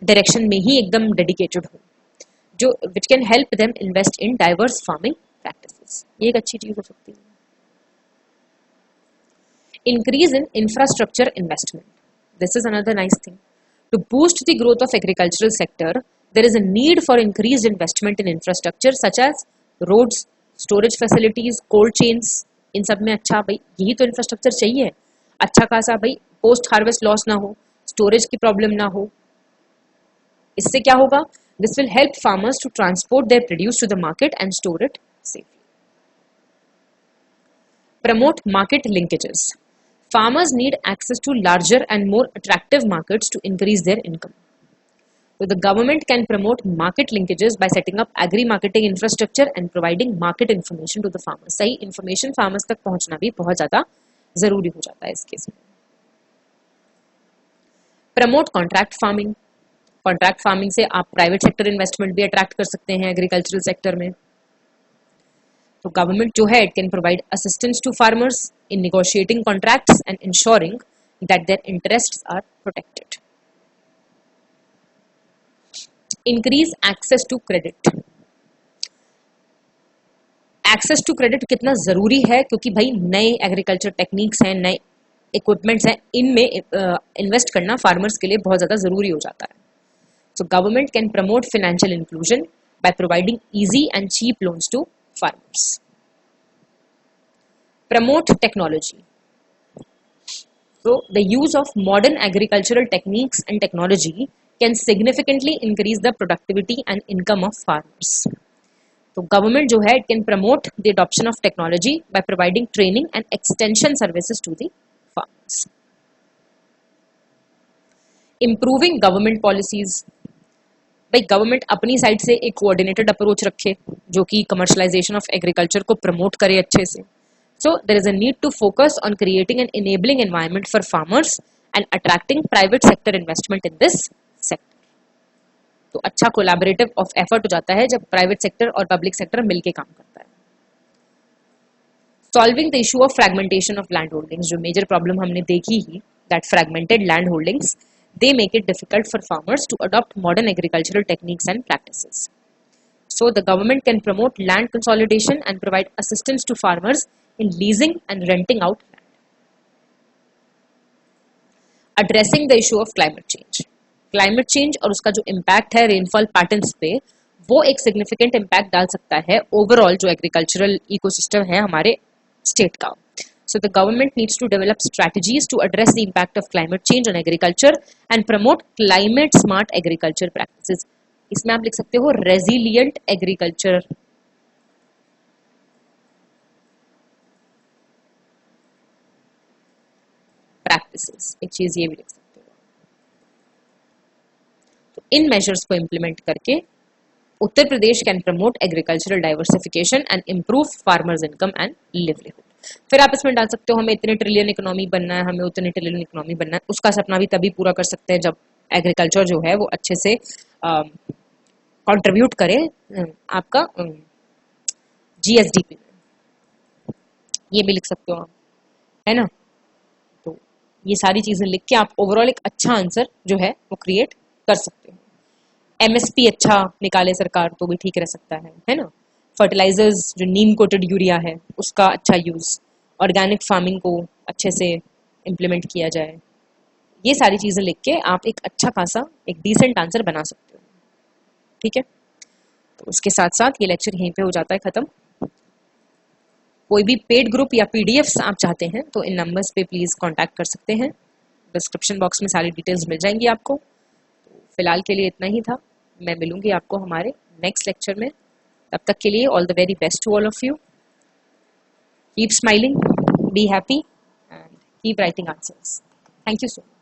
direction में ही एकदम dedicated हो, जो which can help them invest in diverse farming practices. ये एक अच्छी चीज हो सकती है. Increase in infrastructure investment. This is another nice thing. To boost the growth of agricultural sector, there is a need for increased investment in infrastructure such as roads, storage facilities, cold chains. इन सब में अच्छा, भाई यही तो infrastructure चाहिए अच्छा खासा, भाई पोस्ट हार्वेस्ट लॉस ना हो, स्टोरेज की प्रॉब्लम ना हो. इससे क्या होगा, this will help farmers to transport their produce to the market and store it safely. Promote market linkages. Farmers need access to larger and more attractive markets to increase their income. So the government can promote market linkages by setting up agri-marketing infrastructure and providing market information to the farmers. सही information farmers तक पहुंचना भी बहुत ज़्यादा ज़रूरी हो जाता है इस केस में. Promote contract farming. Contract farming से आप private sector investment भी attract कर सकते हैं agricultural sector में. तो government जो है, it can provide assistance to farmers in negotiating contracts and ensuring that their interests are protected. Increase access to credit. Access to credit कितना जरूरी है, क्योंकि भाई नए एग्रीकल्चर टेक्निक्स हैं, नए इक्विपमेंट्स हैं, इनमें इन्वेस्ट करना फार्मर्स के लिए बहुत ज्यादा जरूरी हो जाता है। So government can promote financial inclusion by providing easy and cheap loans to farmers. Promote technology. So the use of modern agricultural techniques and technology can significantly increase the productivity and income of farmers. तो government जो है, it can promote the adoption of technology by providing training and extension services to the farmers. Improving government policies. भाई government अपनी side से एक coordinated approach रखे जो कि कमर्शलाइजेशन ऑफ एग्रीकल्चर को प्रमोट करे अच्छे से। So there is a need to focus on creating an enabling environment for farmers and attracting private sector investment in this sector. तो अच्छा कोलैबोरेटिव ऑफ एफर्ट हो जाता है जब प्राइवेट सेक्टर और पब्लिक सेक्टर मिलके काम करता है। Solving the issue of fragmentation of land holdings, जो मेजर प्रॉब्लम हमने देखी ही, that fragmented land holdings they make it difficult for farmers to adopt modern agricultural techniques and practices. So the government can promote land consolidation and provide assistance to farmers in leasing and renting out land. Addressing the issue of climate change. Climate change और उसका जो impact है rainfall patterns पे, वो एक significant impact डाल सकता है overall जो agricultural ecosystem है हमारे state का। So the government needs to develop strategies to address the impact of climate change on agriculture and promote climate smart agriculture practices. इसमें आप लिख सकते हो resilient agriculture practices, एक चीज ये भी लिख सकते हो। तो इन मेजर्स को इम्प्लीमेंट करके Uttar Pradesh can promote agricultural diversification and improve farmers income and livelihood. फिर आप इसमें डाल सकते हो हमें इतने ट्रिलियन इकोनॉमी बनना है, हमें उतने ट्रिलियन इकोनॉमी बनना है। उसका सपना भी तभी पूरा कर सकते हैं जब एग्रीकल्चर जो है वो अच्छे से कंट्रीब्यूट करे आपका जीएसडीपी में। ये भी लिख सकते हो आप, है ना। तो ये सारी चीजें लिख के आप ओवरऑल एक अच्छा आंसर जो है वो क्रिएट कर सकते हो। एमएसपी अच्छा निकाले सरकार तो भी ठीक रह सकता है ना। फर्टिलाइजर्स जो नीम कोटेड यूरिया है उसका अच्छा यूज, ऑर्गेनिक फार्मिंग को अच्छे से इम्प्लीमेंट किया जाए, ये सारी चीजें लिख के आप एक अच्छा खासा एक डिसेंट आंसर बना सकते हो। ठीक है, तो उसके साथ साथ ये लेक्चर यहीं पे हो जाता है खत्म। कोई भी पेड ग्रुप या पीडीएफ्स आप चाहते हैं तो इन नंबर्स पे प्लीज कांटेक्ट कर सकते हैं। डिस्क्रिप्शन बॉक्स में सारी डिटेल्स मिल जाएंगी आपको। तो फिलहाल के लिए इतना ही था, मैं मिलूंगी आपको हमारे नेक्स्ट लेक्चर में। तब तक के लिए all the very best to all of you. Keep smiling, be happy and keep writing answers. Thank you so much.